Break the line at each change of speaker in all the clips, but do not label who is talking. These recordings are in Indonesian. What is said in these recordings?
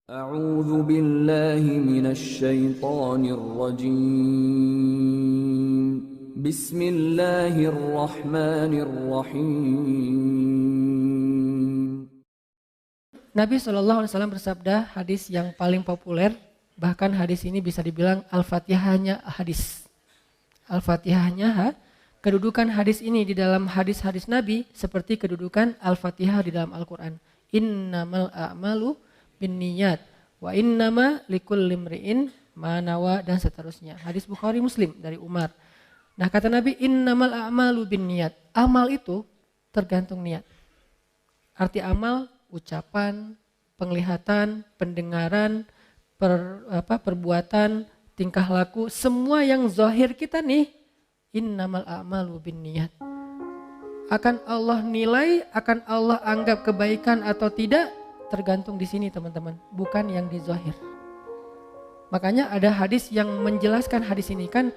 أعوذ بالله من الشيطان الرجيم بسم الله الرحمن الرحيم.
Nabi SAW bersabda, hadis yang paling populer, bahkan hadis ini bisa dibilang Al-Fatihahnya hadis. Al-Fatihahnya kedudukan hadis ini di dalam hadis-hadis Nabi seperti kedudukan Al-Fatihah di dalam Al-Quran. Innamal a'malu binniyat wa innama likulli imri'in ma nawa, dan seterusnya. Hadis Bukhari Muslim dari Umar. Nah, kata Nabi, innamal a'malu binniyat. Amal itu tergantung niat. Arti amal, ucapan, penglihatan, pendengaran, perbuatan, tingkah laku, semua yang zahir kita nih, innamal a'malu binniyat. Akan Allah nilai, akan Allah anggap kebaikan atau tidak, tergantung di sini teman-teman, bukan yang di zahir. Makanya ada hadis yang menjelaskan hadis ini, kan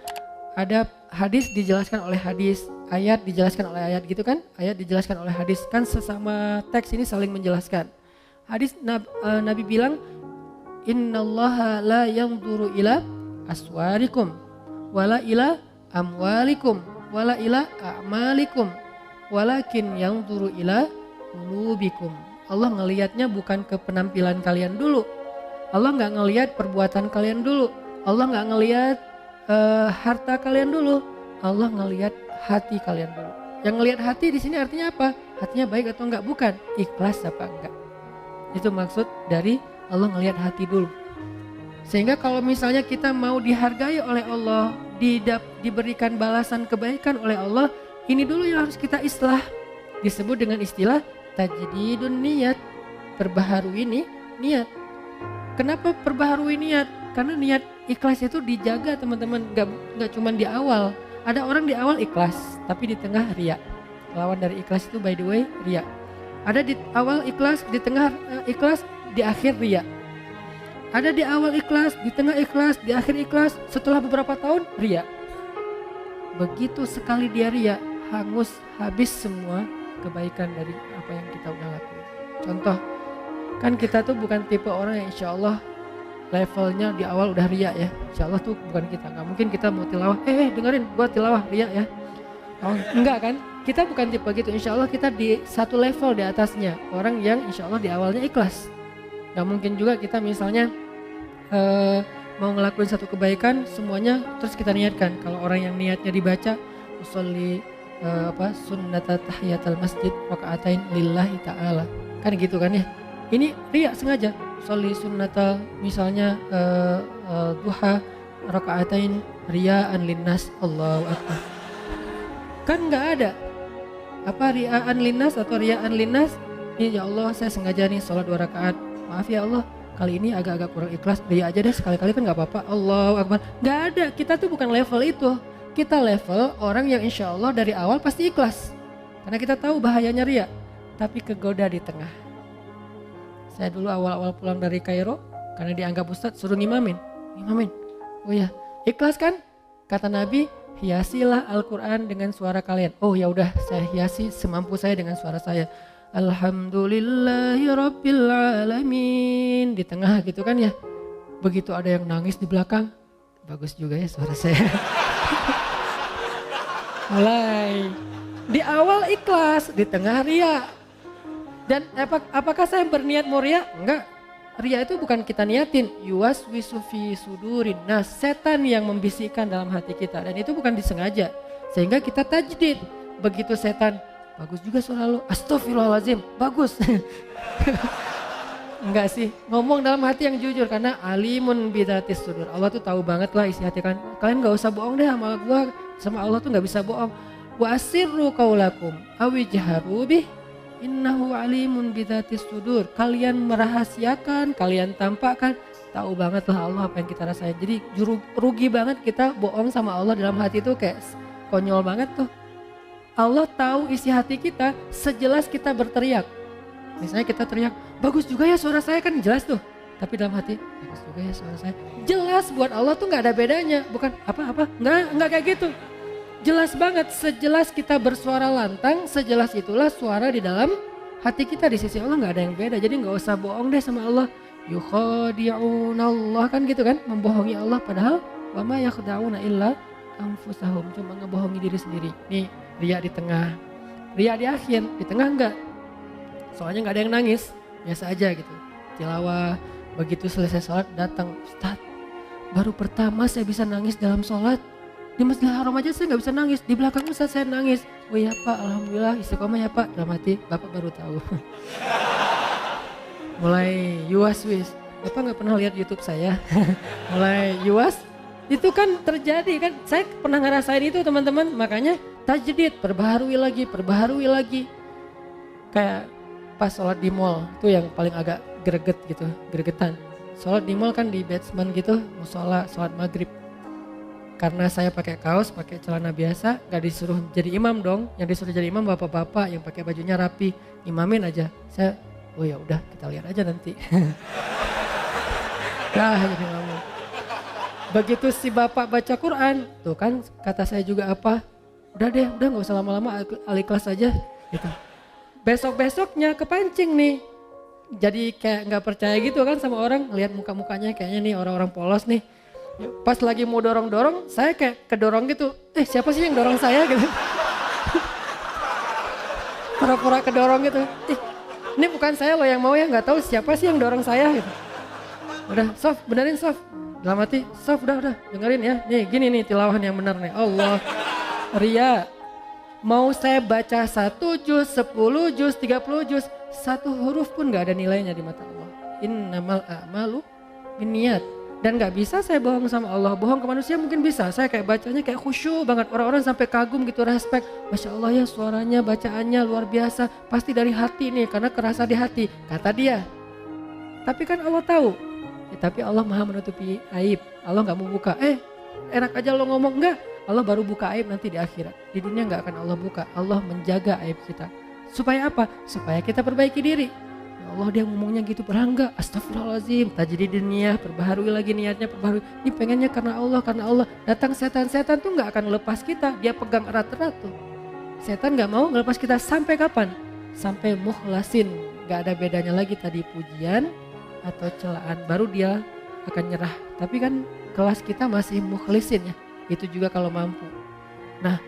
ada hadis dijelaskan oleh hadis, ayat dijelaskan oleh ayat gitu kan, ayat dijelaskan oleh hadis, kan sesama teks ini saling menjelaskan. Hadis Nabi bilang, innallaha la yanzuru ila aswarikum wala ila amwalikum wala ila a'malikum walakin yanzuru ila qulubikum. Allah ngelihatnya bukan ke penampilan kalian dulu. Allah nggak ngelihat perbuatan kalian dulu. Allah nggak ngelihat harta kalian dulu. Allah ngelihat hati kalian dulu. Yang ngelihat hati di sini artinya apa? Hatinya baik atau enggak? Bukan. Ikhlas apa enggak? Itu maksud dari Allah ngelihat hati dulu. Sehingga kalau misalnya kita mau dihargai oleh Allah, diberikan balasan kebaikan oleh Allah, ini dulu yang harus kita islah. Disebut dengan istilah tajdidun niat, perbaharui niat. Kenapa perbaharui niat? Karena niat ikhlas itu dijaga teman-teman, gak cuma di awal. Ada orang di awal ikhlas, tapi di tengah riya. Lawan dari ikhlas itu by the way riya. Ada di awal ikhlas, di tengah ikhlas, di akhir riya. Ada di awal ikhlas, di tengah ikhlas, di akhir ikhlas, setelah beberapa tahun riya. Begitu sekali dia riya, hangus habis semua kebaikan dari apa yang kita udah lakukan. Contoh, kan kita tuh bukan tipe orang yang insya Allah levelnya di awal udah riya ya. Insya Allah tuh bukan kita. Gak mungkin kita mau tilawah, dengerin gua tilawah riya ya. Oh, enggak kan? Kita bukan tipe gitu. Insya Allah kita di satu level di atasnya. Orang yang insya Allah di awalnya ikhlas. Gak mungkin juga kita misalnya mau ngelakuin satu kebaikan semuanya terus kita niatkan. Kalau orang yang niatnya dibaca usolli sunnata tahiyatul masjid rakaatain lillahi ta'ala, kan gitu kan ya. Ini riya sengaja sholli sunnata misalnya duha rakaatain riyaan linnas, Allahu akbar. Kan nggak ada apa riyaan linnas atau riyaan linnas. Ini ya Allah saya sengaja nih sholat 2 rakaat, maaf ya Allah kali ini agak-agak kurang ikhlas, riya aja deh sekali-kali kan nggak apa-apa, Allahu akbar. Nggak ada, kita tuh bukan level itu. Kita level orang yang insya Allah dari awal pasti ikhlas. Karena kita tahu bahayanya riya. Tapi kegoda di tengah. Saya dulu awal-awal pulang dari Kairo, karena dianggap ustadz suruh ngimamin. Oh ya, ikhlas kan? Kata Nabi, hiasilah Al-Quran dengan suara kalian. Oh ya udah, saya hiasi semampu saya dengan suara saya. Alhamdulillahirabbil alamin. Di tengah gitu kan ya. Begitu ada yang nangis di belakang, bagus juga ya suara saya. Mulai di awal ikhlas, di tengah riya. Dan apakah saya berniat mau riya? Enggak. Riya itu bukan kita niatin. Yuwaswisu fi sudurin. Nah, setan yang membisikkan dalam hati kita, dan itu bukan disengaja. Sehingga kita tajdid. Begitu setan, bagus juga suara lu. Astagfirullahaladzim, bagus. Enggak sih, ngomong dalam hati yang jujur, karena alimun bidzatis sudur. Allah tuh tahu banget lah isi hati kalian. Kalian gak usah bohong deh sama gua, sama Allah tuh gak bisa bohong. Wa asirru qaulakum awijharu bih innahu alimun bidzatis sudur. Kalian merahasiakan, kalian tampakkan, tahu banget lah Allah apa yang kita rasain. Jadi rugi banget kita bohong sama Allah dalam hati itu, kayak konyol banget tuh. Allah tahu isi hati kita sejelas kita berteriak. Misalnya kita teriak, bagus juga ya suara saya, kan jelas tuh. Tapi dalam hati, bagus juga ya suara saya. Jelas buat Allah tuh gak ada bedanya. Bukan apa-apa, enggak kayak gitu. Jelas banget, sejelas kita bersuara lantang, sejelas itulah suara di dalam hati kita. Di sisi Allah gak ada yang beda. Jadi gak usah bohong deh sama Allah. yukhadi'unallah, kan gitu kan, membohongi Allah, padahal wa ma yakhda'una illa anfusahum, cuma ngebohongi diri sendiri. Nih riya di tengah, riya di akhir, di tengah enggak, soalnya nggak ada yang nangis, biasa aja gitu tilawah. Begitu selesai sholat datang, Ustaz, baru pertama saya bisa nangis dalam sholat. Di Masjidil Haram aja saya nggak bisa nangis, di belakang Ustaz saya nangis. Oh iya Pak, alhamdulillah istiqomah ya Pak. Dalam hati, Bapak baru tahu. Mulai yuas wis, Bapak nggak pernah lihat YouTube saya. Mulai yuas, itu kan terjadi kan, saya pernah ngerasain itu teman-teman. Makanya tajdid, perbaharui lagi. Kayak pas sholat di mall, itu yang paling agak gregetan. Sholat di mall kan di basement gitu, musola, sholat maghrib. Karena saya pakai kaos, pakai celana biasa, gak disuruh jadi imam dong. Yang disuruh jadi imam bapak-bapak yang pakai bajunya rapi, imamin aja. Saya, oh ya udah kita lihat aja nanti. Jadi ngomong. Begitu si bapak baca Quran, tuh kan kata saya juga apa? Udah nggak usah lama-lama, Al-Ikhlas aja gitu. Besok-besoknya kepancing nih. Jadi kayak nggak percaya gitu kan sama orang, lihat muka-mukanya kayaknya nih orang-orang polos nih. Pas lagi mau dorong-dorong, saya kayak kedorong gitu. Siapa sih yang dorong saya gitu? Pura-pura kedorong gitu. Ini bukan saya loh yang mau ya, nggak tahu siapa sih yang dorong saya gitu. Udah, Sof, benerin Sof. Dalam hati, Sof udah, dengerin ya. Nih gini nih tilawahan yang benar nih. Allah, ria. Mau saya baca 1 juz, 10 juz, 30 juz, 1 huruf pun gak ada nilainya di mata Allah. Innamal a'malu binniyat. Dan gak bisa saya bohong sama Allah. Bohong ke manusia mungkin bisa. Saya kayak bacanya kayak khusyuk banget. Orang-orang sampai kagum gitu, respect. Masya Allah ya suaranya, bacaannya luar biasa. Pasti dari hati nih, karena kerasa di hati. Kata dia. Tapi kan Allah tahu. Tapi Allah maha menutupi aib. Allah gak mau buka. Enak aja lo ngomong. Enggak. Allah baru buka aib nanti di akhirat. Di dunia gak akan Allah buka. Allah menjaga aib kita. Supaya apa? Supaya kita perbaiki diri. Ya Allah dia ngomongnya gitu, padahal enggak. Astagfirullahaladzim. Tajdid niat, perbaharui lagi niatnya, perbaharui. Ini pengennya karena Allah. Datang setan-setan tuh gak akan lepas kita. Dia pegang erat-erat tuh. Setan gak mau ngelepas kita sampai kapan? Sampai mukhlasin. Gak ada bedanya lagi tadi pujian atau celaan. Baru dia akan nyerah. Tapi kan kelas kita masih mukhlisin ya. Itu juga kalau mampu. Nah,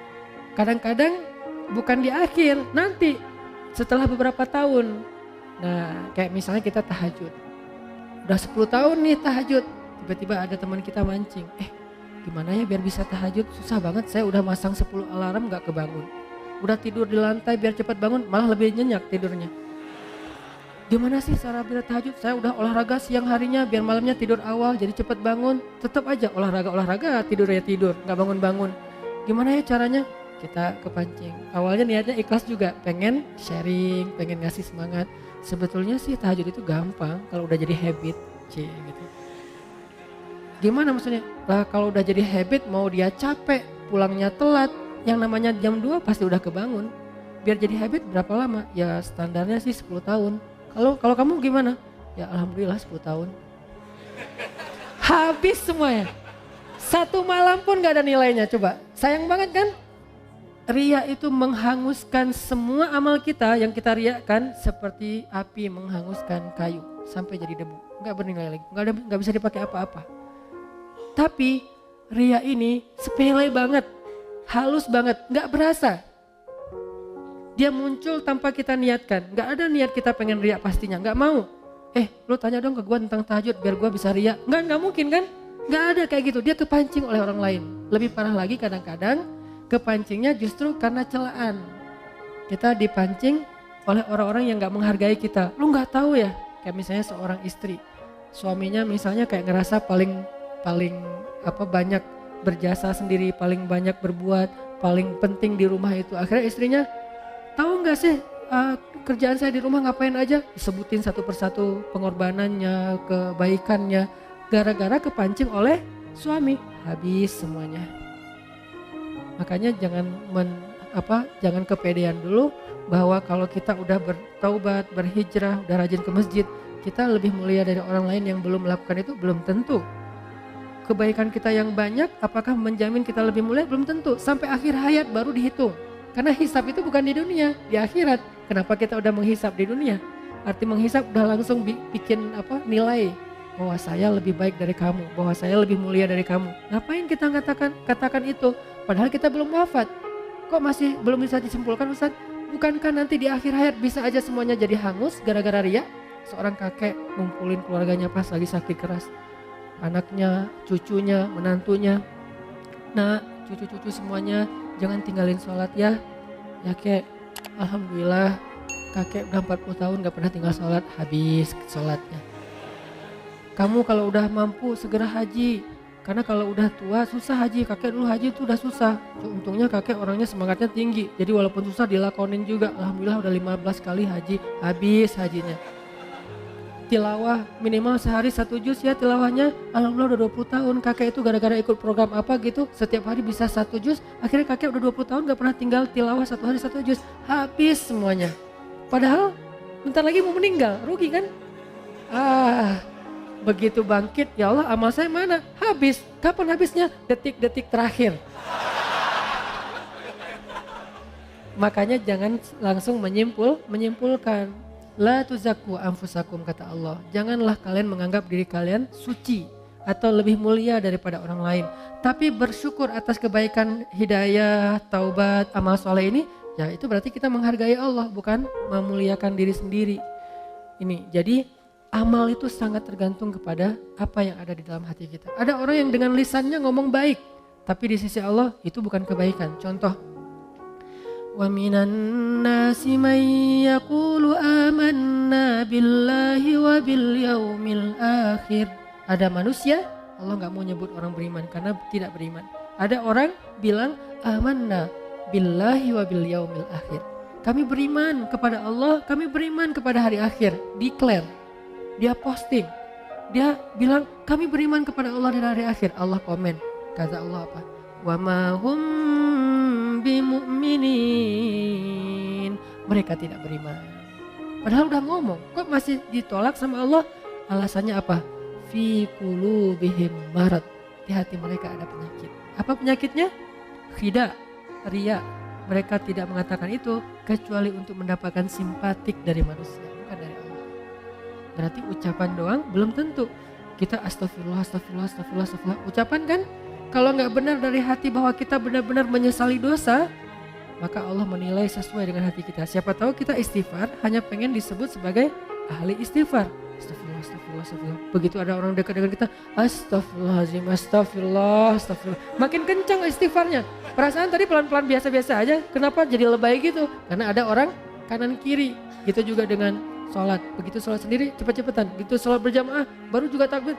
kadang-kadang bukan di akhir, nanti setelah beberapa tahun. Nah, kayak misalnya kita tahajud. Udah 10 tahun nih tahajud. Tiba-tiba ada teman kita mancing. Gimana ya biar bisa tahajud? Susah banget, saya udah masang 10 alarm gak kebangun. Udah tidur di lantai biar cepat bangun, malah lebih nyenyak tidurnya. Gimana sih cara biar tahajud? Saya udah olahraga siang harinya biar malamnya tidur awal jadi cepat bangun. Tetap aja olahraga, tidur, gak bangun-bangun. Gimana ya caranya? Kita kepancing. Awalnya niatnya ikhlas juga, pengen sharing, pengen ngasih semangat. Sebetulnya sih tahajud itu gampang kalau udah jadi habit. Gitu. Gimana maksudnya? Lah kalau udah jadi habit mau dia capek, pulangnya telat, yang namanya jam 2 pasti udah kebangun. Biar jadi habit berapa lama? Ya standarnya sih 10 tahun. Kalau kamu gimana? Ya alhamdulillah 10 tahun. Habis semuanya. 1 malam pun gak ada nilainya, coba. Sayang banget kan? Ria itu menghanguskan semua amal kita yang kita riakan seperti api menghanguskan kayu sampai jadi debu. Gak bernilai lagi, gak bisa dipakai apa-apa. Tapi ria ini sepele banget, halus banget, gak berasa. Dia muncul tanpa kita niatkan. Gak ada niat kita pengen riak pastinya. Gak mau. Lu tanya dong ke gue tentang tahajud biar gue bisa riak. Gak mungkin kan. Gak ada kayak gitu. Dia kepancing oleh orang lain. Lebih parah lagi kadang-kadang kepancingnya justru karena celaan. Kita dipancing oleh orang-orang yang gak menghargai kita. Lu gak tahu ya. Kayak misalnya seorang istri. Suaminya misalnya kayak ngerasa paling banyak berjasa sendiri. Paling banyak berbuat. Paling penting di rumah itu. Akhirnya istrinya, tahu nggak sih kerjaan saya di rumah ngapain aja? Sebutin satu persatu pengorbanannya, kebaikannya. Gara-gara kepancing oleh suami, habis semuanya. Makanya jangan kepedean dulu bahwa kalau kita udah bertaubat, berhijrah, udah rajin ke masjid, kita lebih mulia dari orang lain yang belum melakukan itu, belum tentu. Kebaikan kita yang banyak, apakah menjamin kita lebih mulia? Belum tentu. Sampai akhir hayat baru dihitung. Karena hisab itu bukan di dunia, di akhirat. Kenapa kita udah menghisab di dunia? arti menghisap udah langsung bikin nilai bahwa saya lebih baik dari kamu, bahwa saya lebih mulia dari kamu. Ngapain kita katakan itu? Padahal kita belum wafat. Kok masih belum bisa disimpulkan, Ustaz? Bukankah nanti di akhir hayat bisa aja semuanya jadi hangus gara-gara riya? Seorang kakek ngumpulin keluarganya pas lagi sakit keras. Anaknya, cucunya, menantunya. Nah, cucu-cucu semuanya jangan tinggalin sholat ya. Ya kek, alhamdulillah kakek udah 40 tahun gak pernah tinggal sholat, habis sholatnya. Kamu kalau udah mampu segera haji, karena kalau udah tua susah haji. Kakek dulu haji itu udah susah. Untungnya kakek orangnya semangatnya tinggi, jadi walaupun susah dilakonin juga. Alhamdulillah udah 15 kali haji, habis hajinya. Tilawah minimal sehari 1 juz ya tilawahnya. Alhamdulillah udah 20 tahun. Kakek itu gara-gara ikut program apa gitu, setiap hari bisa 1 juz. Akhirnya kakek udah 20 tahun gak pernah tinggal tilawah 1 hari 1 juz, habis semuanya. Padahal bentar lagi mau meninggal, rugi kan? Begitu bangkit, ya Allah amal saya mana? Habis. Kapan habisnya? Detik-detik terakhir. Makanya jangan langsung menyimpulkan. La tuzakku anfusakum, kata Allah. Janganlah kalian menganggap diri kalian suci atau lebih mulia daripada orang lain. Tapi bersyukur atas kebaikan, hidayah, taubat, amal soleh ini. Ya itu berarti kita menghargai Allah, bukan memuliakan diri sendiri. Ini jadi amal itu sangat tergantung kepada apa yang ada di dalam hati kita. Ada orang yang dengan lisannya ngomong baik, tapi di sisi Allah itu bukan kebaikan. Contoh, wa minan nasi may yaqulu amanna billahi wa bil yaumil akhir. Ada manusia, Allah gak mau nyebut orang beriman karena tidak beriman. Ada orang bilang amanna billahi wa bil yaumil akhir. Kami beriman kepada Allah, kami beriman kepada hari akhir. Declare. Dia posting. Dia bilang kami beriman kepada Allah dan hari akhir. Allah komen. Kata Allah apa? Wa ma hum bimu'minin. Mereka tidak beriman. Padahal udah ngomong, kok masih ditolak sama Allah? Alasannya apa? Fi qulubihim marad. Di hati mereka ada penyakit. Apa penyakitnya? Khida, riya. Mereka tidak mengatakan itu kecuali untuk mendapatkan simpatik dari manusia, bukan dari Allah. Berarti ucapan doang belum tentu. Kita astagfirullah, astagfirullah, astagfirullah, astagfirullah. Ucapan kan? Kalau nggak benar dari hati bahwa kita benar-benar menyesali dosa, maka Allah menilai sesuai dengan hati kita. Siapa tahu kita istighfar hanya pengen disebut sebagai ahli istighfar. Astagfirullah, astagfirullah, astagfirullah. Begitu ada orang dekat dengan kita, astagfirullahaladzim, astagfirullah, astagfirullah. Makin kencang istighfarnya. Perasaan tadi pelan-pelan biasa-biasa aja. Kenapa jadi lebay gitu? Karena ada orang kanan kiri. Gitu juga dengan sholat. Begitu sholat sendiri cepet-cepetan. Begitu sholat berjamaah baru juga takbir.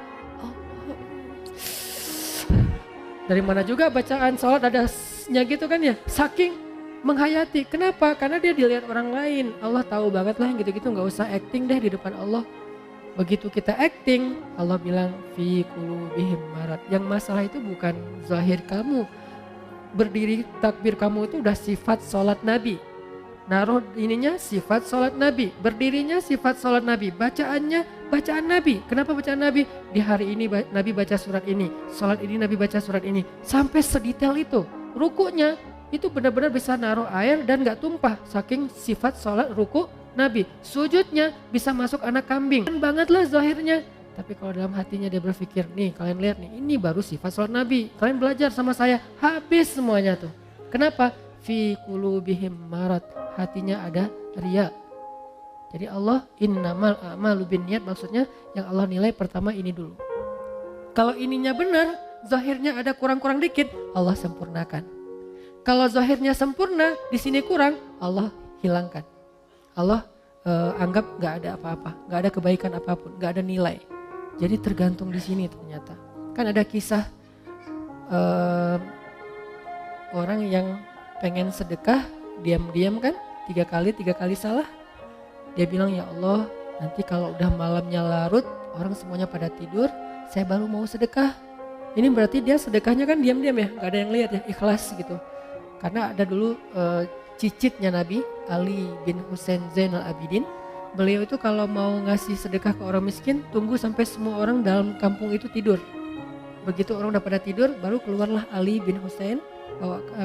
Dari mana juga bacaan sholat adanya gitu kan ya. Saking menghayati. Kenapa? Karena dia dilihat orang lain. Allah tahu banget lah yang gitu-gitu, gak usah acting deh di depan Allah. Begitu kita acting, Allah bilang fi qulubihim marad. Yang masalah itu bukan zahir kamu. Berdiri takbir kamu itu udah sifat sholat Nabi. Naruh ininya sifat sholat Nabi. Berdirinya sifat sholat Nabi. Bacaannya bacaan Nabi. Kenapa bacaan Nabi? Di hari ini Nabi baca surat ini. Sholat ini Nabi baca surat ini. Sampai sedetail itu. Rukunya itu benar-benar bisa naruh air dan gak tumpah. Saking sifat sholat ruku Nabi. Sujudnya bisa masuk anak kambing. Bangetlah zahirnya. Tapi kalau dalam hatinya dia berpikir, nih kalian lihat nih, ini baru sifat sholat Nabi. Kalian belajar sama saya, habis semuanya tuh. Kenapa? Fi qulubihim marad. Hatinya ada riya. Jadi Allah innamal a'malu binniyat, maksudnya yang Allah nilai pertama ini dulu. Kalau ininya benar, zahirnya ada kurang-kurang dikit, Allah sempurnakan. Kalau zahirnya sempurna, di sini kurang, Allah hilangkan. Allah anggap gak ada apa-apa, gak ada kebaikan apapun, gak ada nilai. Jadi tergantung di sini ternyata. Kan ada kisah orang yang pengen sedekah, diam-diam kan, tiga kali salah. Dia bilang, ya Allah, nanti kalau udah malamnya larut, orang semuanya pada tidur, saya baru mau sedekah. Ini berarti dia sedekahnya kan diam-diam ya, gak ada yang lihat ya, ikhlas gitu. Karena ada dulu cicitnya Nabi, Ali bin Husain Zainal Abidin. Beliau itu kalau mau ngasih sedekah ke orang miskin, tunggu sampai semua orang dalam kampung itu tidur. Begitu orang udah pada tidur, baru keluarlah Ali bin Husain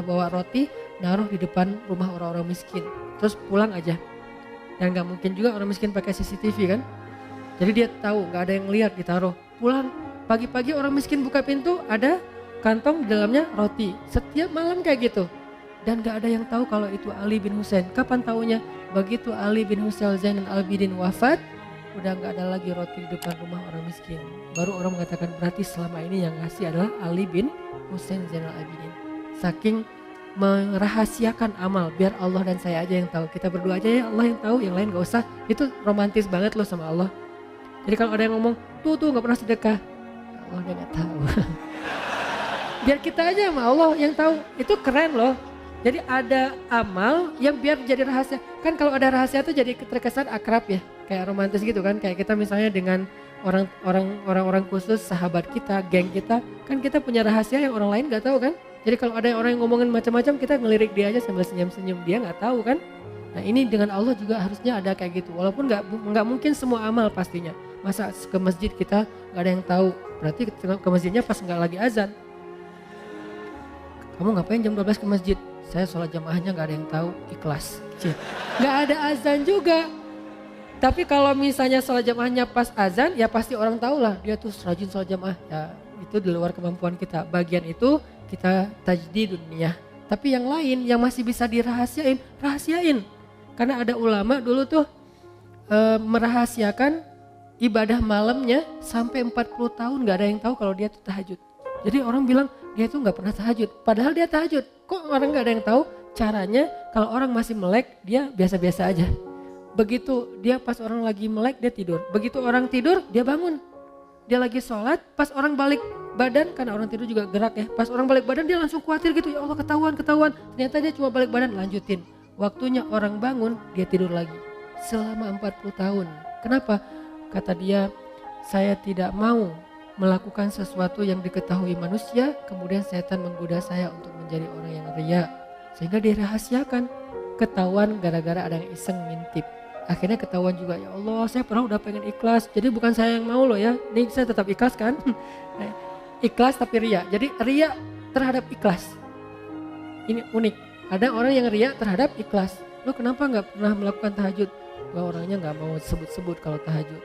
bawa roti, naruh di depan rumah orang-orang miskin. Terus pulang aja. Dan gak mungkin juga orang miskin pakai CCTV kan. Jadi dia tahu gak ada yang lihat, ditaruh. Pulang pagi-pagi orang miskin buka pintu, ada kantong di dalamnya roti. Setiap malam kayak gitu. Dan gak ada yang tahu kalau itu Ali bin Husain. Kapan taunya? Begitu Ali bin Husain Zainal Abidin wafat, udah gak ada lagi roti di depan rumah orang miskin. Baru orang mengatakan berarti selama ini yang ngasih adalah Ali bin Husain Zainal Abidin. Saking merahasiakan amal, biar Allah dan saya aja yang tahu. Kita berdua aja ya, Allah yang tahu, yang lain gak usah. Itu romantis banget loh sama Allah. Jadi kalau ada yang ngomong, tuh gak pernah sedekah, ya Allah dia gak tahu. Biar kita aja sama Allah yang tahu. Itu keren loh. Jadi ada amal yang biar jadi rahasia. Kan kalau ada rahasia tuh jadi terkesan akrab ya. Kayak romantis gitu kan. Kayak kita misalnya dengan orang-orang khusus, sahabat kita, geng kita. Kan kita punya rahasia yang orang lain gak tahu kan. Jadi kalau ada orang yang ngomongin macam-macam, kita ngelirik dia aja sambil senyum-senyum. Dia gak tahu kan. Nah ini dengan Allah juga harusnya ada kayak gitu. Walaupun gak mungkin semua amal pastinya. Masa ke masjid kita gak ada yang tahu. Berarti ke masjidnya pas gak lagi azan. Kamu ngapain jam 12 ke masjid? Saya sholat jamaahnya gak ada yang tahu, ikhlas. Gak ada azan juga. Tapi kalau misalnya sholat jamaahnya pas azan, ya pasti orang tahu lah dia tuh rajin sholat jamaah. Ya itu di luar kemampuan kita. Bagian itu kita tajdid dunia. Tapi yang lain yang masih bisa dirahasiain, rahasiain. Karena ada ulama dulu tuh merahasiakan ibadah malamnya sampai 40 tahun gak ada yang tahu kalau dia tuh tahajud. Jadi orang bilang dia tuh gak pernah tahajud. Padahal dia tahajud. Kok orang gak ada yang tahu? Caranya kalau orang masih melek dia biasa-biasa aja. Begitu dia pas orang lagi melek dia tidur. Begitu orang tidur dia bangun. Dia lagi sholat pas orang balik badan, karena orang tidur juga gerak ya. Pas orang balik badan dia langsung khawatir gitu. Ya Allah ketahuan. Ternyata dia cuma balik badan lanjutin. Waktunya orang bangun dia tidur lagi. Selama 40 tahun. Kenapa? Kata dia, saya tidak mau melakukan sesuatu yang diketahui manusia, kemudian setan menggoda saya untuk menjadi orang yang riya. Sehingga dirahasiakan, ketahuan gara-gara ada yang iseng ngintip. Akhirnya ketahuan juga, ya Allah saya pernah udah pengen ikhlas, jadi bukan saya yang mau loh ya, ini saya tetap ikhlas kan. Ikhlas tapi riya, jadi riya terhadap ikhlas. Ini unik, ada orang yang riya terhadap ikhlas. Lo kenapa gak pernah melakukan tahajud? Gak, orangnya gak mau sebut-sebut kalau tahajud.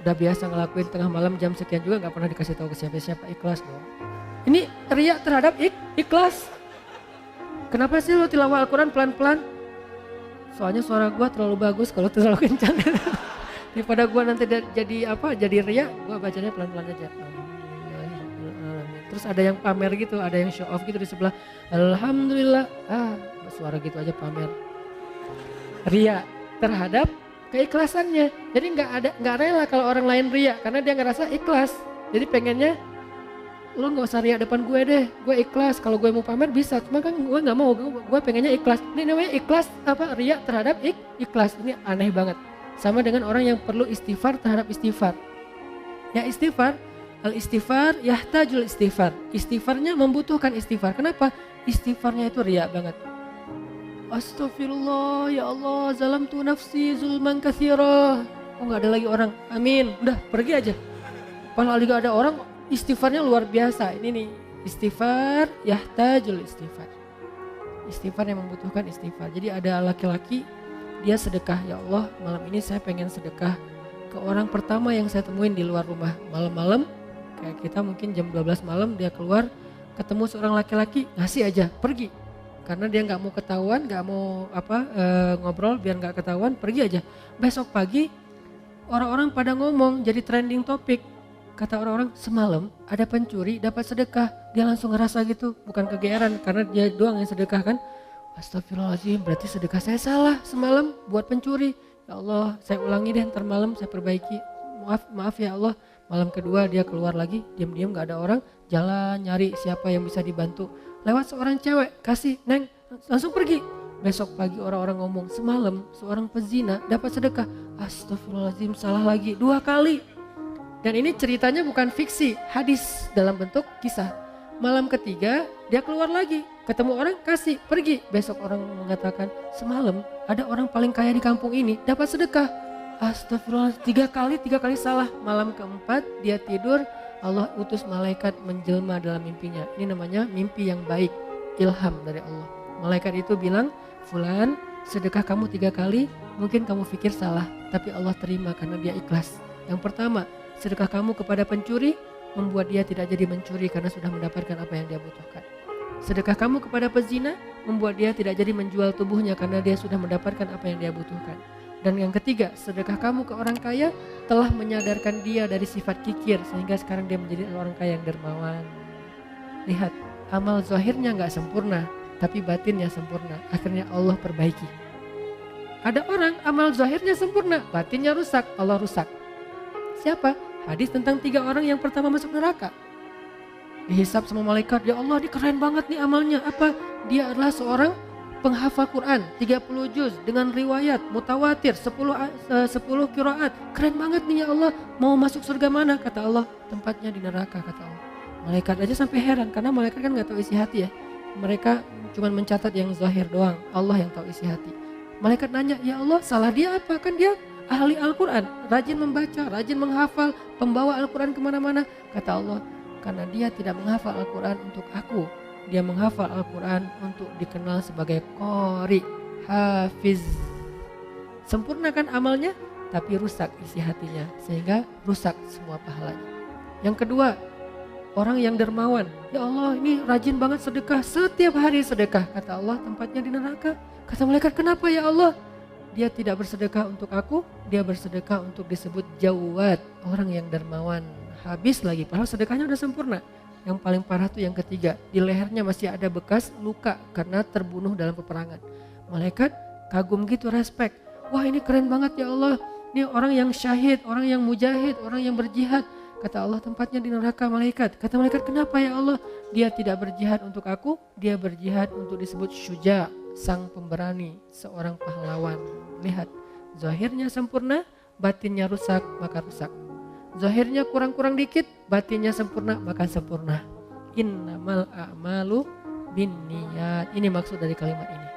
Udah biasa ngelakuin tengah malam jam sekian juga gak pernah dikasih tahu ke siapa-siapa, ikhlas dong. Ini riya terhadap ikhlas. Kenapa sih lo tilawah Al-Quran pelan-pelan? Soalnya suara gue terlalu bagus kalau terlalu kencang. Daripada gue nanti jadi riya, gue bacanya pelan-pelan aja. Terus ada yang pamer gitu, ada yang show off gitu di sebelah. Alhamdulillah, suara gitu aja pamer. Riya terhadap keikhlasannya. Jadi nggak rela kalau orang lain riya karena dia ngerasa ikhlas. Jadi pengennya lu nggak usah riya depan gue deh, gue ikhlas. Kalau gue mau pamer bisa, cuma kan gue nggak mau, gue pengennya ikhlas. Ini namanya ikhlas apa? Riya terhadap ikhlas. Ini aneh banget. Sama dengan orang yang perlu istighfar terhadap istighfar. Ya istighfar, al istighfar yahtajul istighfar. Istighfarnya membutuhkan istighfar. Kenapa? Istighfarnya itu riya banget. Astagfirullah, ya Allah, zalamtu nafsi zulman katsira. Oh nggak ada lagi orang, amin, udah pergi aja. Padahal juga ada orang istighfarnya luar biasa. Ini nih, istighfar yahtajul istighfar. Istighfar yang membutuhkan istighfar. Jadi ada laki-laki, dia sedekah, ya Allah malam ini saya pengen sedekah ke orang pertama yang saya temuin di luar rumah. Malam-malam, kayak kita mungkin jam 12 malam dia keluar, ketemu seorang laki-laki, ngasih aja, pergi. Karena dia nggak mau ketahuan, nggak mau ngobrol biar nggak ketahuan, pergi aja. Besok pagi orang-orang pada ngomong jadi trending topik. Kata orang-orang semalam ada pencuri dapat sedekah, dia langsung ngerasa gitu, bukan kegeeran karena dia doang yang sedekah kan. Astagfirullahaladzim, berarti sedekah saya salah semalam buat pencuri. Ya Allah, saya ulangi deh ntar malam saya perbaiki. Maaf ya Allah. Malam kedua dia keluar lagi, diam-diam nggak ada orang, jalan nyari siapa yang bisa dibantu. Lewat seorang cewek, kasih, neng, langsung pergi. Besok pagi orang-orang ngomong, semalam seorang pezina dapat sedekah. Astagfirullahaladzim, salah lagi 2 kali. Dan ini ceritanya bukan fiksi, hadis dalam bentuk kisah. Malam ketiga dia keluar lagi, ketemu orang, kasih, pergi. Besok orang mengatakan, semalam ada orang paling kaya di kampung ini dapat sedekah. Astagfirullah, 3 kali salah. Malam keempat dia tidur, Allah utus malaikat menjelma dalam mimpinya. Ini namanya mimpi yang baik, ilham dari Allah. Malaikat itu bilang, fulan Sedekah kamu 3 kali, mungkin kamu pikir salah, tapi Allah terima karena dia ikhlas. Yang pertama, sedekah kamu kepada pencuri, membuat dia tidak jadi mencuri karena sudah mendapatkan apa yang dia butuhkan. Sedekah kamu kepada pezina, membuat dia tidak jadi menjual tubuhnya karena dia sudah mendapatkan apa yang dia butuhkan. Dan yang ketiga, sedekah kamu ke orang kaya telah menyadarkan dia dari sifat kikir sehingga sekarang dia menjadi orang kaya yang dermawan. Lihat, amal zahirnya nggak sempurna, tapi batinnya sempurna. Akhirnya Allah perbaiki. Ada orang amal zahirnya sempurna, batinnya rusak, Allah rusak. Siapa? Hadis tentang 3 orang yang pertama masuk neraka. Dihisab sama malaikat, ya Allah ini keren banget nih amalnya. Apa? Dia adalah seorang penghafal Quran 30 juz dengan riwayat mutawatir 10 qiraat. Keren banget nih ya Allah. Mau masuk surga mana? Kata Allah, tempatnya di neraka, kata Allah. Malaikat aja sampai heran karena malaikat kan gak tahu isi hati ya. Mereka cuma mencatat yang zahir doang, Allah yang tahu isi hati. Malaikat nanya, ya Allah salah dia apa? Kan dia ahli Al-Quran, rajin membaca, rajin menghafal, pembawa Al-Quran kemana-mana. Kata Allah, karena dia tidak menghafal Al-Quran untuk aku, dia menghafal Al-Quran untuk dikenal sebagai qori, hafiz. Sempurna kan amalnya, tapi rusak isi hatinya, sehingga rusak semua pahalanya. Yang kedua, orang yang dermawan. Ya Allah ini rajin banget sedekah, setiap hari sedekah. Kata Allah, tempatnya di neraka. Kata malaikat, kenapa ya Allah? Dia tidak bersedekah untuk aku, dia bersedekah untuk disebut jawad, orang yang dermawan. Habis lagi, padahal sedekahnya udah sempurna. Yang paling parah tuh yang ketiga, di lehernya masih ada bekas luka karena terbunuh dalam peperangan. Malaikat kagum gitu, respect. Wah ini keren banget ya Allah, ini orang yang syahid, orang yang mujahid, orang yang berjihad. Kata Allah, tempatnya di neraka malaikat. Kata malaikat, kenapa ya Allah? Dia tidak berjihad untuk aku, dia berjihad untuk disebut syuja, sang pemberani, seorang pahlawan. Lihat, zahirnya sempurna, batinnya rusak, maka rusak. Zahirnya kurang-kurang dikit, batinnya sempurna, maka sempurna. Innamal a'malu binniyat. Ini maksud dari kalimat ini.